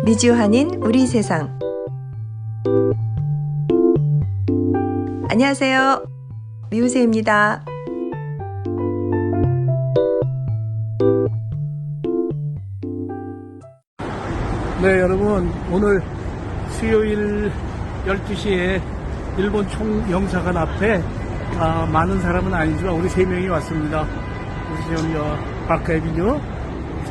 미주한인 우리 세상. 안녕하세요. 미우새입니다. 네, 여러분, 오늘 수요일 12시에 일본 총영사관 앞에 많은 사람은 아니지만 우리 3명이 왔습니다. 우리 지금 바크 에비뉴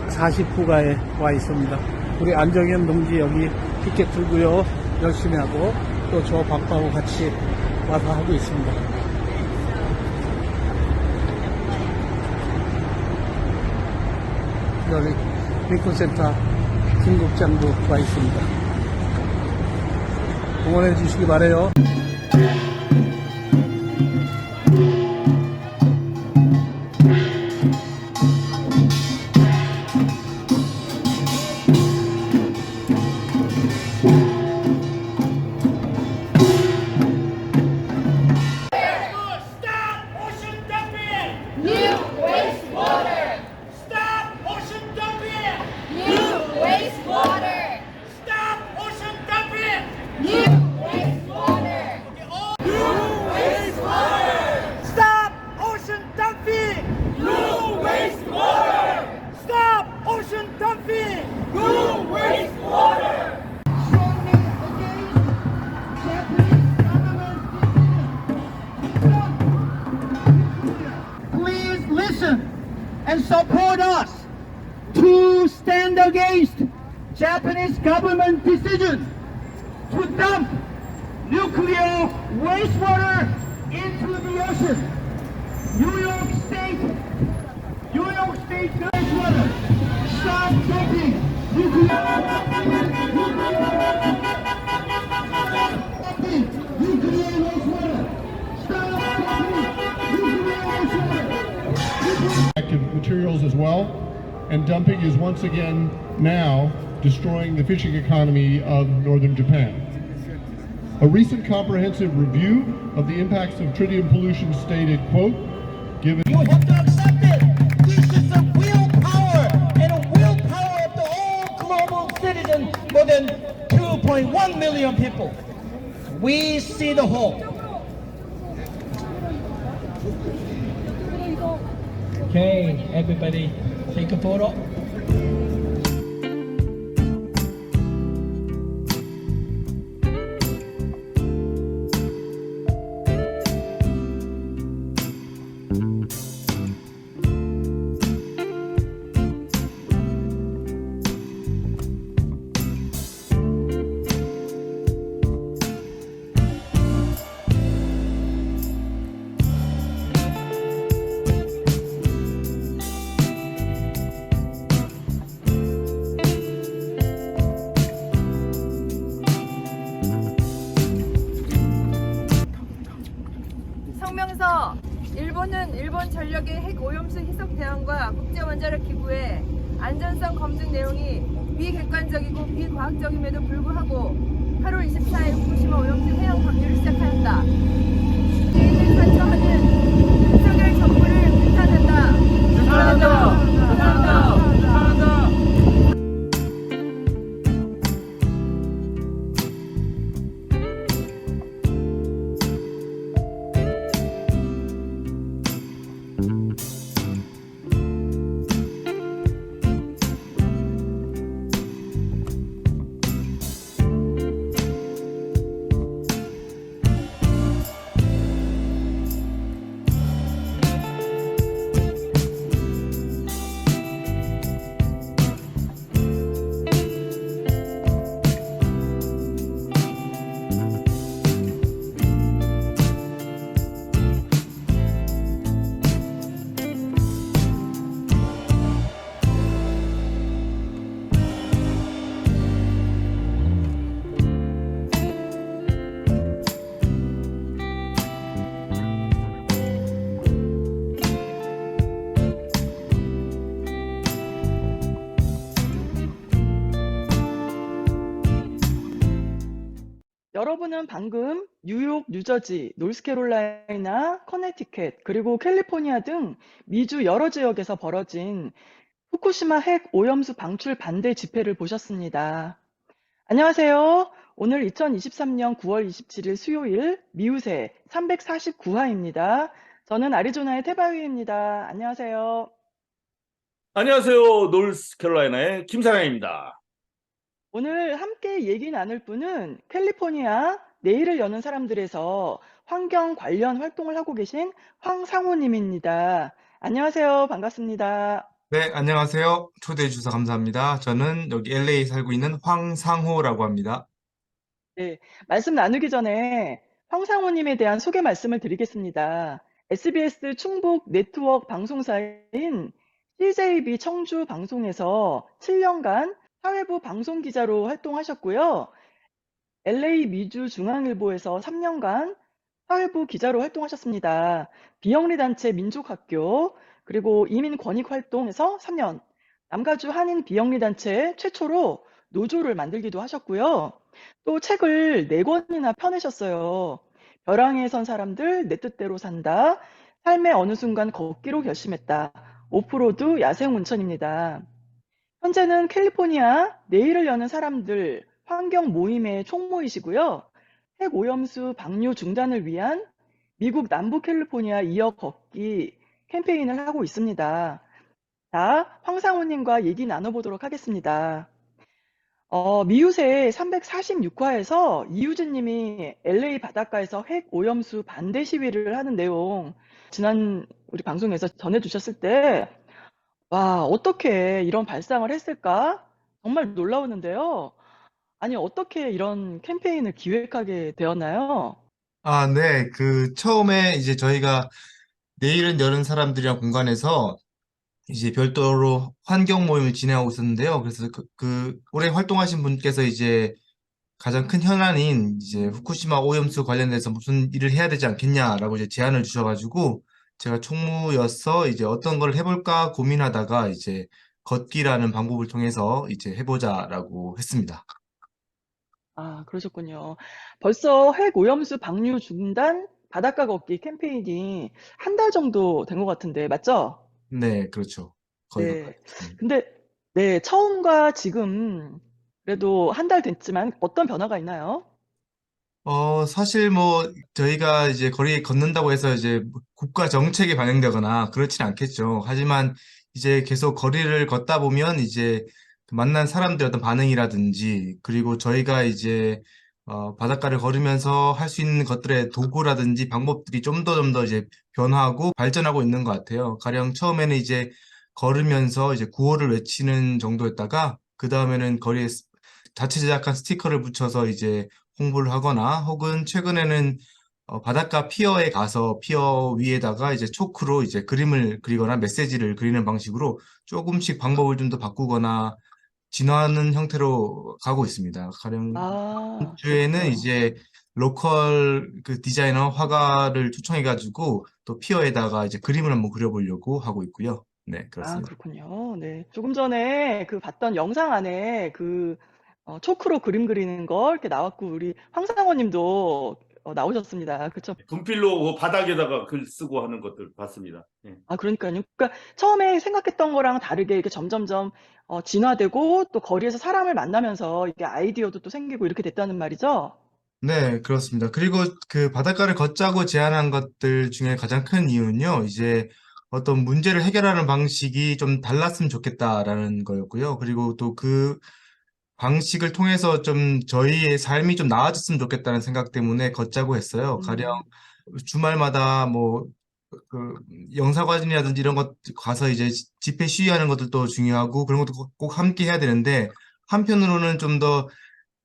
40호가에 와 있습니다. 우리 안정현 동지 여기 피켓 들고요, 열심히 하고 또 저 박하고 같이 와서 하고 있습니다. 여기 링컨센터 김국장도 와 있습니다. 응원해 주시기 바라요. And support us to stand against Japanese government decision to dump nuclear wastewater into the ocean. New York State wastewater, stop dumping nuclear wastewater. Stop dumping nuclear wastewater. Active materials as well, and dumping is once again now destroying the fishing economy of northern Japan. A recent comprehensive review of the impacts of tritium pollution stated, quote, given You have to accept it. This is the willpower and a willpower of the whole global citizen, more than 2.1 million people. We see the whole. Okay, everybody, take a photo. 성명서. 일본은 일본 전력의 핵 오염수 희석 대응과 국제 원자력 기구의 안전성 검증 내용이 비객관적이고 비과학적임에도 불구하고 8월 24일 후쿠시마 오염수 해양 방류를 시작하였다. 개인을 관청하는 윤석열 정부를 비판한다. 비판한다. 비판한다. 비판한다. 여러분은 방금 뉴욕, 뉴저지, 노스캐롤라이나, 커네티켓, 그리고 캘리포니아 등 미주 여러 지역에서 벌어진 후쿠시마 핵 오염수 방출 반대 집회를 보셨습니다. 안녕하세요. 오늘 2023년 9월 27일 수요일 미우새 349화입니다. 저는 아리조나의 태바위입니다. 안녕하세요. 안녕하세요. 노스캐롤라이나의 김사장입니다. 오늘 함께 얘기 나눌 분은 캘리포니아 내일을 여는 사람들에서 환경 관련 활동을 하고 계신 황상호님입니다. 안녕하세요. 반갑습니다. 네, 안녕하세요. 초대해 주셔서 감사합니다. 저는 여기 LA 살고 있는 황상호라고 합니다. 네, 말씀 나누기 전에 황상호님에 대한 소개 말씀을 드리겠습니다. SBS 충북 네트워크 방송사인 CJB 청주 방송에서 7년간 사회부 방송 기자로 활동하셨고요. LA 미주 중앙일보에서 3년간 사회부 기자로 활동하셨습니다. 비영리단체 민족학교, 그리고 이민권익활동에서 3년, 남가주 한인 비영리단체 최초로 노조를 만들기도 하셨고요. 또 책을 4권이나 펴내셨어요. 벼랑에 선 사람들, 내 뜻대로 산다, 삶의 어느 순간 걷기로 결심했다, 오프로드 야생운천입니다. 현재는 캘리포니아 내일을 여는 사람들 환경 모임의 총무이시고요. 핵 오염수 방류 중단을 위한 미국 남부 캘리포니아 이어 걷기 캠페인을 하고 있습니다. 자, 황상우님과 얘기 나눠보도록 하겠습니다. 미우새 346화에서 이유진님이 LA 바닷가에서 핵 오염수 반대 시위를 하는 내용 지난 우리 방송에서 전해주셨을 때 와, 어떻게 이런 발상을 했을까? 정말 놀라웠는데요. 아니, 어떻게 이런 캠페인을 기획하게 되었나요? 네. 처음에 이제 저희가 내일은 여는 사람들이랑 공간에서 이제 별도로 환경 모임을 진행하고 있었는데요. 그래서 올해 활동하신 분께서 이제 가장 큰 현안인 이제 후쿠시마 오염수 관련해서 무슨 일을 해야 되지 않겠냐라고 이제 제안을 주셔가지고 제가 총무여서 이제 어떤 걸 해볼까 고민하다가 이제 걷기라는 방법을 통해서 이제 해보자라고 했습니다. 아, 그러셨군요. 벌써 핵 오염수 방류 중단 바닷가 걷기 캠페인이 한 달 정도 된 것 같은데, 맞죠? 네, 그렇죠. 거의 가까이 네. 있습니다. 근데, 네, 처음과 지금 그래도 한 달 됐지만 어떤 변화가 있나요? 사실 뭐 저희가 이제 거리에 걷는다고 해서 이제 국가 정책에 반영되거나 그렇진 않겠죠. 하지만 이제 계속 거리를 걷다 보면 이제 만난 사람들의 어떤 반응이라든지 그리고 저희가 이제 바닷가를 걸으면서 할 수 있는 것들의 도구라든지 방법들이 좀 더 이제 변화하고 발전하고 있는 것 같아요. 가령 처음에는 이제 걸으면서 이제 구호를 외치는 정도였다가 그 다음에는 거리에 자체 제작한 스티커를 붙여서 이제 홍보를 하거나 혹은 최근에는 바닷가 피어에 가서 피어 위에다가 이제 초크로 이제 그림을 그리거나 메시지를 그리는 방식으로 조금씩 방법을 좀 더 바꾸거나 진화하는 형태로 가고 있습니다. 가령 이번 아, 주에는 그렇군요. 이제 로컬 디자이너 화가를 초청해가지고 또 피어에다가 이제 그림을 한번 그려보려고 하고 있고요. 네, 아, 그렇습니다. 그렇군요. 네. 조금 전에 봤던 영상 안에 초크로 그림 그리는 거 이렇게 나왔고, 우리 황상호 님도 나오셨습니다. 그쵸? 분필로 그 바닥에다가 글 쓰고 하는 것들 봤습니다. 예. 아, 그러니까요. 그러니까 처음에 생각했던 거랑 다르게 이렇게 점점점 진화되고 또 거리에서 사람을 만나면서 이게 아이디어도 또 생기고 이렇게 됐다는 말이죠? 네, 그렇습니다. 그리고 바닷가를 걷자고 제안한 것들 중에 가장 큰 이유는요, 이제 어떤 문제를 해결하는 방식이 좀 달랐으면 좋겠다라는 거였고요. 그리고 또 그 방식을 통해서 좀 저희의 삶이 좀 나아졌으면 좋겠다는 생각 때문에 걷자고 했어요. 가령 음, 주말마다 뭐, 그, 영사관이라든지 이런 것 가서 이제 집회 시위하는 것들도 중요하고 그런 것도 꼭 함께 해야 되는데, 한편으로는 좀 더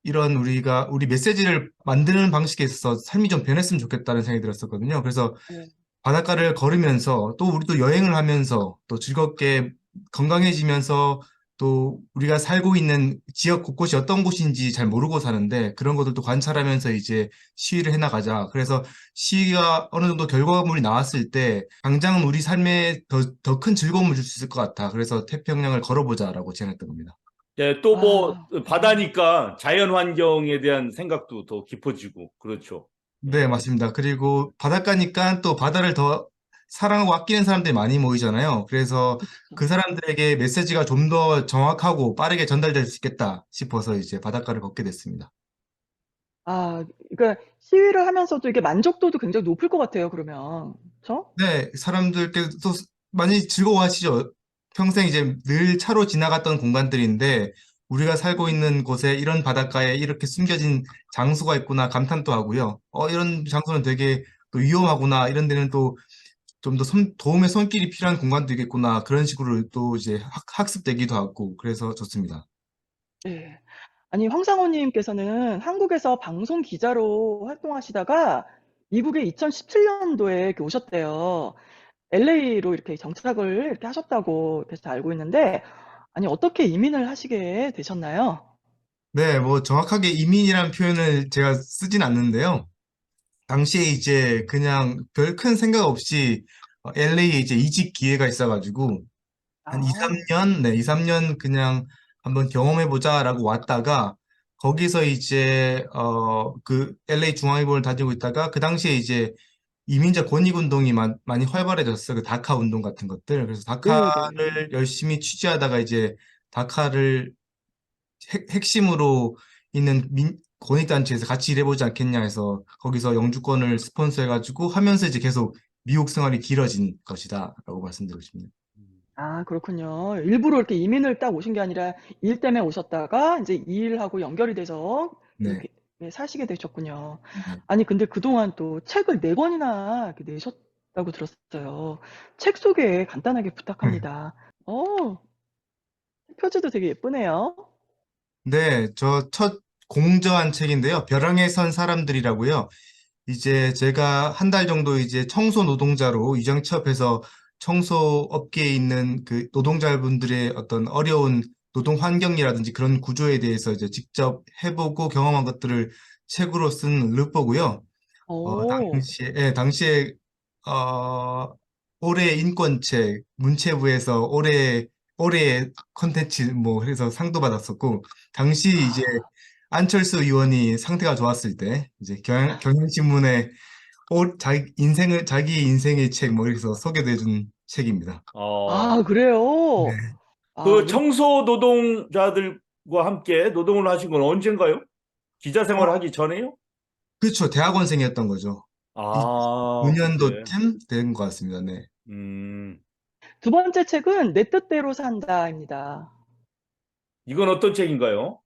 이런 우리 메시지를 만드는 방식에 있어서 삶이 좀 변했으면 좋겠다는 생각이 들었었거든요. 그래서 네. 바닷가를 걸으면서 또 우리도 여행을 하면서 또 즐겁게 건강해지면서 또 우리가 살고 있는 지역 곳곳이 어떤 곳인지 잘 모르고 사는데 그런 것들도 관찰하면서 이제 시위를 해나가자. 그래서 시위가 어느 정도 결과물이 나왔을 때 당장은 우리 삶에 더 큰 즐거움을 줄 수 있을 것 같아. 그래서 태평양을 걸어보자라고 제안했던 겁니다. 예, 또 뭐 아, 바다니까 자연 환경에 대한 생각도 더 깊어지고 그렇죠. 네, 예. 맞습니다. 그리고 바닷가니까 또 바다를 더 사랑하고 아끼는 사람들이 많이 모이잖아요. 그래서 그 사람들에게 메시지가 좀 더 정확하고 빠르게 전달될 수 있겠다 싶어서 이제 바닷가를 걷게 됐습니다. 아, 그러니까 시위를 하면서도 이게 만족도도 굉장히 높을 것 같아요, 그러면. 그렇죠? 네, 사람들께서 많이 즐거워하시죠. 평생 이제 늘 차로 지나갔던 공간들인데 우리가 살고 있는 곳에 이런 바닷가에 이렇게 숨겨진 장소가 있구나 감탄도 하고요. 이런 장소는 되게 또 위험하구나. 이런 데는 또 좀 더 도움의 손길이 필요한 공간도 있겠구나. 그런 식으로 또 이제 학습되기도 하고 그래서 좋습니다. 네. 아니, 황상호님께서는 한국에서 방송 기자로 활동하시다가 미국에 2017년도에 오셨대요. LA로 이렇게 정착을 이렇게 하셨다고 그래서 알고 있는데, 아니, 어떻게 이민을 하시게 되셨나요? 네, 뭐 정확하게 이민이라는 표현을 제가 쓰진 않는데요. 당시에 이제 그냥 별 큰 생각 없이 LA에 이제 이직 기회가 있어가지고 한 2, 아, 3년, 네, 2, 3년 그냥 한번 경험해보자라고 왔다가 거기서 이제 그 LA 중앙일보를 다니고 있다가 그 당시에 이제 이민자 권익운동이 많이 활발해졌어요. 그 다카 운동 같은 것들. 그래서 네네. 다카를 열심히 취재하다가 이제 다카를 핵심으로 있는 권익단체에서 같이 일해보지 않겠냐 해서 거기서 영주권을 스폰서해가지고 하면서 이제 계속 미국 생활이 길어진 것이다 라고 말씀드리고 싶습니다. 아, 그렇군요. 일부러 이렇게 이민을 딱 오신 게 아니라 일 때문에 오셨다가 이제 이 일하고 연결이 돼서 네. 이렇게 사시게 되셨군요. 네. 아니, 근데 그동안 또 책을 4권이나 내셨다고 들었어요. 책 소개 간단하게 부탁합니다. 표지도 되게 예쁘네요. 네, 저 첫 공저한 책인데요. 벼랑에 선 사람들이라고요. 이제 제가 한 달 정도 이제 청소 노동자로 유장 취업해서 청소 업계에 있는 그 노동자분들의 어떤 어려운 노동 환경이라든지 그런 구조에 대해서 이제 직접 해보고 경험한 것들을 책으로 쓴 르포고요. 오, 당시에, 어, 올해 인권책, 문체부에서 올해의 컨텐츠 뭐 해서 상도 받았었고, 당시 이제 안철수 의원이 상태가 좋았을 때, 이제 경향신문에 자기 인생의 책 뭐 이렇게 해서 소개돼준 책입니다. 어, 아, 그래요? 네. 아, 그 우리, 청소 노동자들과 함께 노동을 하신 건 언젠가요? 기자 어, 생활을 하기 전에요? 그렇죠. 대학원생이었던 거죠. 아, 그때. 2009년도쯤 된 것 같습니다. 네. 음, 두 번째 책은 내 뜻대로 산다입니다. 이건 어떤 책인가요?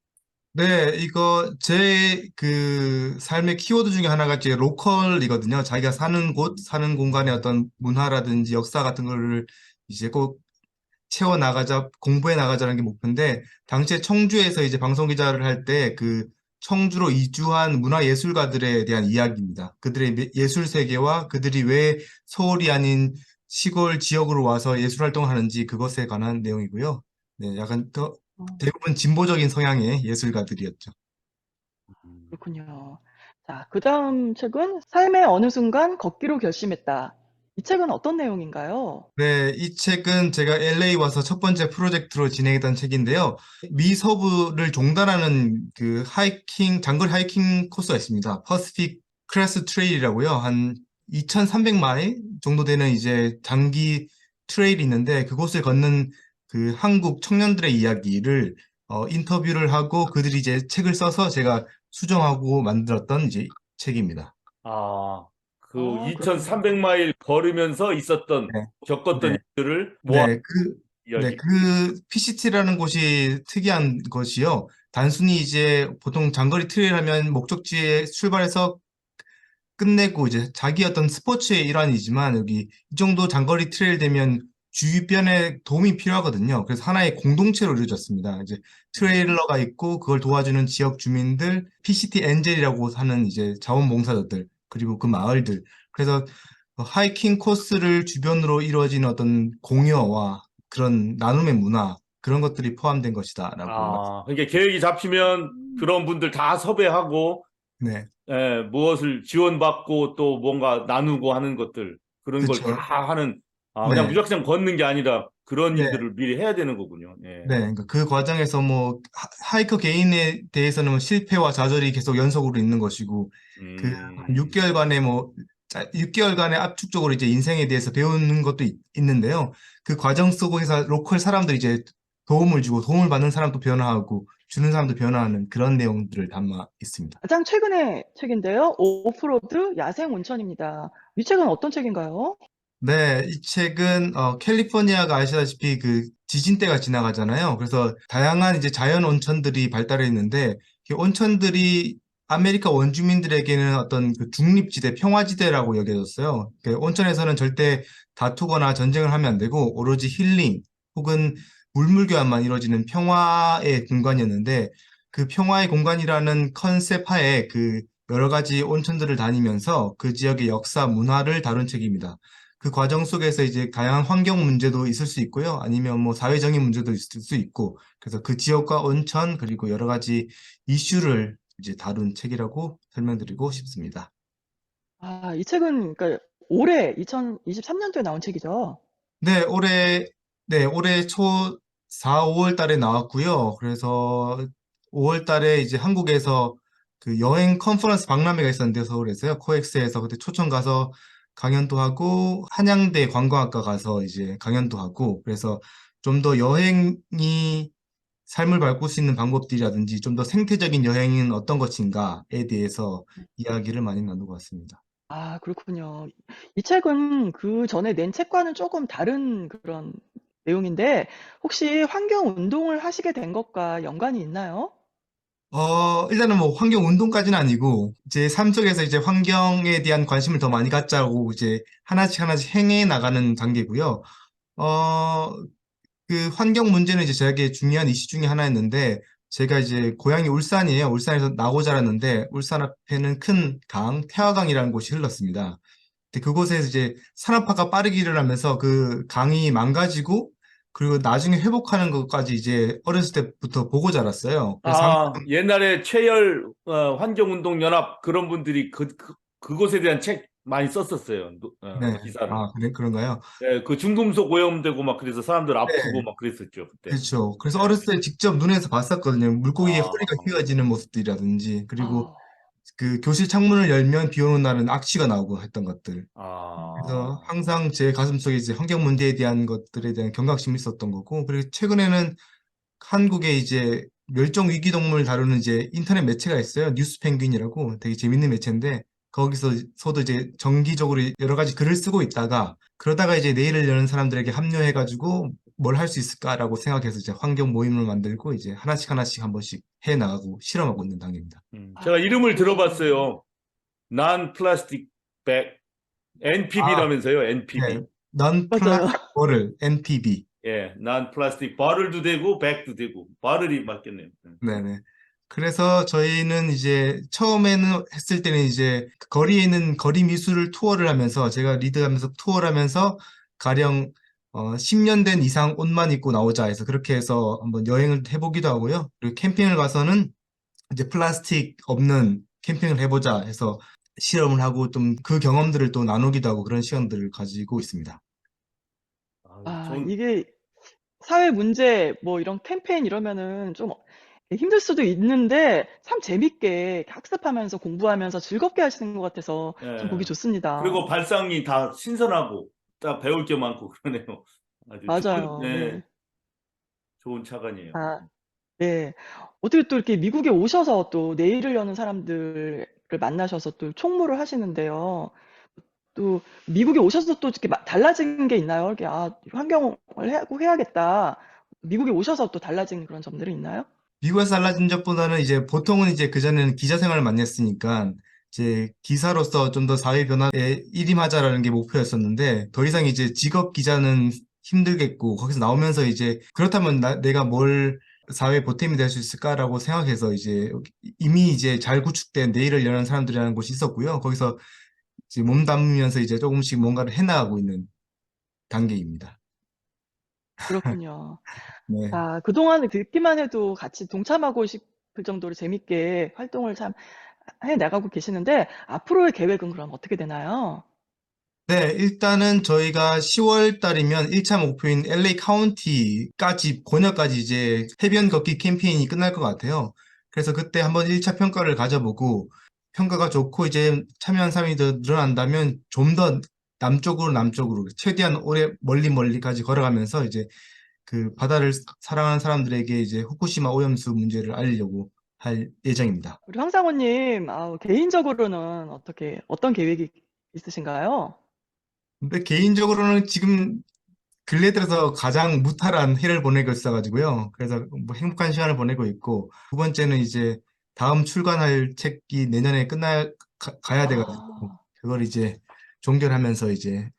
네, 이거 제 그 삶의 키워드 중에 하나가 이제 로컬이거든요. 자기가 사는 곳, 사는 공간의 어떤 문화라든지 역사 같은 거를 이제 꼭 채워 나가자, 공부해 나가자는 게 목표인데, 당시에 청주에서 이제 방송 기자를 할 때 그 청주로 이주한 문화예술가들에 대한 이야기입니다. 그들의 예술 세계와 그들이 왜 서울이 아닌 시골 지역으로 와서 예술 활동을 하는지 그것에 관한 내용이고요. 네, 약간 더 어, 대부분 진보적인 성향의 예술가들이었죠. 그렇군요. 자, 그 다음 책은 삶의 어느 순간 걷기로 결심했다. 이 책은 어떤 내용인가요? 네, 이 책은 제가 LA 와서 첫 번째 프로젝트로 진행했던 책인데요. 미 서부를 종단하는 그 장거리 하이킹 코스가 있습니다. 퍼시픽 크레스트 트레일이라고요. 한 2,300마일 정도 되는 이제 장기 트레일이 있는데 그곳을 걷는 그 한국 청년들의 이야기를 인터뷰를 하고 그들이 이제 책을 써서 제가 수정하고 만들었던 이제 책입니다. 아, 그 그렇군요. 2,300마일 걸으면서 있었던, 네. 겪었던 네. 일들을 모아 네, 이야기. PCT라는 곳이 특이한 것이요. 단순히 이제 보통 장거리 트레일 하면 목적지에 출발해서 끝내고 이제 자기 어떤 스포츠의 일환이지만 여기 이 정도 장거리 트레일 되면 주변에 도움이 필요하거든요. 그래서 하나의 공동체로 이루어졌습니다. 이제 트레일러가 있고 그걸 도와주는 지역 주민들, PCT 엔젤이라고 하는 이제 자원봉사자들, 그리고 그 마을들. 그래서 하이킹 코스를 주변으로 이루어지는 어떤 공여와 그런 나눔의 문화, 그런 것들이 포함된 것이다라고 아, 그러니까 계획이 잡히면 그런 분들 다 섭외하고, 네, 무엇을 지원받고 또 뭔가 나누고 하는 것들, 그런 걸 그렇죠. 다 하는, 그냥 네, 무작정 걷는 게 아니라 그런 네. 일들을 미리 해야 되는 거군요. 예. 네, 그러니까 그 과정에서 뭐 하이커 개인에 대해서는 뭐 실패와 좌절이 계속 연속으로 있는 것이고 그 한 6개월간의 6개월간의 압축적으로 이제 인생에 대해서 배우는 것도 있는데요. 그 과정 속에서 로컬 사람들이 이제 도움을 주고 도움을 받는 사람도 변화하고 주는 사람도 변화하는 그런 내용들을 담아 있습니다. 가장 최근의 책인데요. 오프로드 야생 온천입니다. 이 책은 어떤 책인가요? 네, 이 책은 캘리포니아가 아시다시피 그 지진대가 지나가잖아요. 그래서 다양한 이제 자연 온천들이 발달해 있는데 그 온천들이 아메리카 원주민들에게는 어떤 그 중립지대, 평화지대라고 여겨졌어요. 그 온천에서는 절대 다투거나 전쟁을 하면 안 되고 오로지 힐링 혹은 물물교환만 이루어지는 평화의 공간이었는데 그 평화의 공간이라는 컨셉 하에 그 여러 가지 온천들을 다니면서 그 지역의 역사, 문화를 다룬 책입니다. 그 과정 속에서 이제 다양한 환경 문제도 있을 수 있고요. 아니면 뭐 사회적인 문제도 있을 수 있고, 그래서 그 지역과 온천, 그리고 여러 가지 이슈를 이제 다룬 책이라고 설명드리고 싶습니다. 아, 이 책은 그러니까 올해 2023년도에 나온 책이죠. 네, 올해 초 4, 5월 달에 나왔고요. 그래서 5월 달에 이제 한국에서 그 여행 컨퍼런스 박람회가 있었는데 서울에서요. 코엑스에서 그때 초청 가서 강연도 하고 한양대 관광학과 가서 이제 강연도 하고 그래서 좀 더 여행이 삶을 바꿀 수 있는 방법들이라든지 좀 더 생태적인 여행은 어떤 것인가에 대해서 이야기를 많이 나누고 왔습니다. 아, 그렇군요. 이 책은 그 전에 낸 책과는 조금 다른 그런 내용인데 혹시 환경 운동을 하시게 된 것과 연관이 있나요? 일단은 뭐 환경 운동까지는 아니고 제 삶 속에서 이제 환경에 대한 관심을 더 많이 갖자고 이제 하나씩 하나씩 행해 나가는 단계고요. 어, 그 환경 문제는 이제 저에게 중요한 이슈 중에 하나였는데 제가 이제 고향이 울산이에요. 울산에서 나고 자랐는데 울산 앞에는 큰 강, 태화강이라는 곳이 흘렀습니다. 근데 그곳에서 이제 산업화가 빠르게 일어나면서 그 강이 망가지고 그리고 나중에 회복하는 것까지 이제 어렸을 때부터 보고 자랐어요. 그래서 아, 옛날에 최열 환경운동연합 그런 분들이 그곳에 대한 책 많이 썼었어요. 네. 기사를. 아, 그런가요? 예, 그 중금속 오염되고 막 그래서 사람들 아프고 네. 막 그랬었죠, 그때. 그렇죠. 그래서 네. 어렸을 때 직접 눈에서 봤었거든요. 물고기의 아, 허리가 휘어지는 모습들이라든지, 그리고 아, 그 교실 창문을 열면 비 오는 날은 악취가 나오고 했던 것들. 그래서 아, 항상 제 가슴속에 이제 환경 문제에 대한 것들에 대한 경각심이 있었던 거고, 그리고 최근에는 한국에 이제 멸종 위기 동물 다루는 이제 인터넷 매체가 있어요. 뉴스 펭귄이라고 되게 재밌는 매체인데 거기서도 이제 정기적으로 여러 가지 글을 쓰고 있다가 그러다가 이제 내일을 여는 사람들에게 합류해가지고 뭘 할 수 있을까라고 생각해서 이제 환경 모임을 만들고 이제 하나씩 하나씩 한 번씩 해 나가고 실험하고 있는 단계입니다. 제가 이름을 그러시군요. 들어봤어요. Non Plastic Bag, 아, NPB라면서요, NPB. 네. 넌 맞아요. 플라스틱 월을 NPB. 예, Non Plastic Bottle도 되고, Bag도 되고, Bottle이 맞겠네요. 네네. 그래서 저희는 이제 처음에는 했을 때는 이제 그 거리에 있는 거리 미술 투어를 하면서 제가 리드하면서 투어를 하면서 가령 10년 된 이상 옷만 입고 나오자 해서 그렇게 해서 한번 여행을 해보기도 하고요. 그리고 캠핑을 가서는 이제 플라스틱 없는 캠핑을 해보자 해서 실험을 하고 좀 그 경험들을 또 나누기도 하고 그런 시간들을 가지고 있습니다. 아, 이게 사회 문제 뭐 이런 캠페인 이러면은 좀 힘들 수도 있는데 참 재밌게 학습하면서 공부하면서 즐겁게 하시는 것 같아서 참 보기 예. 좋습니다. 그리고 발상이 다 신선하고, 딱 배울 게 많고 그러네요. 아주 좋은, 맞아요. 네, 네. 좋은 차관이에요. 아, 네. 어떻게 또 이렇게 미국에 오셔서 또 내일을 여는 사람들을 만나셔서 또 총무를 하시는데요. 또 미국에 오셔서 또 이렇게 달라진 게 있나요? 이렇게 아, 환경을 하고 해야겠다. 미국에 오셔서 또 달라진 그런 점들이 있나요? 미국에서 달라진 점보다는 이제 보통은 이제 그전에는 기자 생활을 많이 했으니까 이제 기사로서 좀 더 사회 변화에 일임하자라는 게 목표였었는데 더 이상 이제 직업 기자는 힘들겠고 거기서 나오면서 이제 그렇다면 내가 뭘 사회에 보탬이 될 수 있을까라고 생각해서 이제 이미 이제 잘 구축된 내일을 여는 사람들이라는 곳이 있었고요. 거기서 이제 몸 담으면서 이제 조금씩 뭔가를 해나가고 있는 단계입니다. 그렇군요. 네. 아, 그동안 듣기만 해도 같이 동참하고 싶을 정도로 재밌게 활동을 참 해 나가고 계시는데 앞으로의 계획은 그럼 어떻게 되나요? 네, 일단은 저희가 10월 달이면 1차 목표인 LA 카운티까지, 권역까지 이제 해변 걷기 캠페인이 끝날 것 같아요. 그래서 그때 한번 1차 평가를 가져보고, 평가가 좋고 이제 참여한 사람이 더 늘어난다면 좀 더 남쪽으로 최대한 오래 멀리까지 걸어가면서 이제 그 바다를 사랑하는 사람들에게 이제 후쿠시마 오염수 문제를 알리려고 할 예정입니다. 우리 황상호님, 개인적으로는 어떤 계획이 있으신가요? 근데 개인적으로는 지금 근래 들어서 가장 무탈한 해를 보내고 있어가지고요. 그래서 뭐 행복한 시간을 보내고 있고, 두 번째는 이제 다음 출간할 책이 내년에 가야 돼가지고, 아, 그걸 이제 종결하면서 이제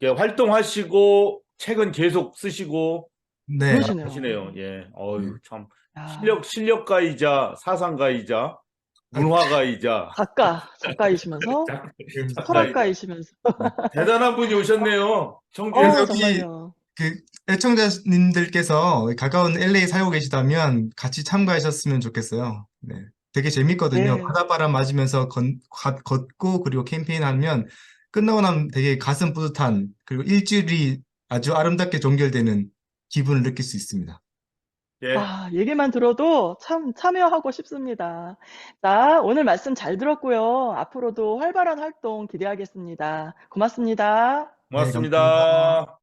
예, 활동하시고 책은 계속 쓰시고 네, 그러시네요. 하시네요. 예. 네. 참 야, 실력가이자 사상가이자 문화가이자 작가이시면서 작가이자 철학가이시면서 대단한 분이 오셨네요. 그래서 청주에서. 혹시 정말요. 그 애청자님들께서 가까운 LA 살고 계시다면 같이 참가하셨으면 좋겠어요. 네. 되게 재밌거든요. 네. 바닷바람 맞으면서 걷고 그리고 캠페인하면 끝나고 나면 되게 가슴 뿌듯한 그리고 일주일이 아주 아름답게 종결되는 기분을 느낄 수 있습니다. 예. 얘기만 들어도 참 참여하고 싶습니다. 자, 오늘 말씀 잘 들었고요. 앞으로도 활발한 활동 기대하겠습니다. 고맙습니다. 네, 감사합니다. 고맙습니다.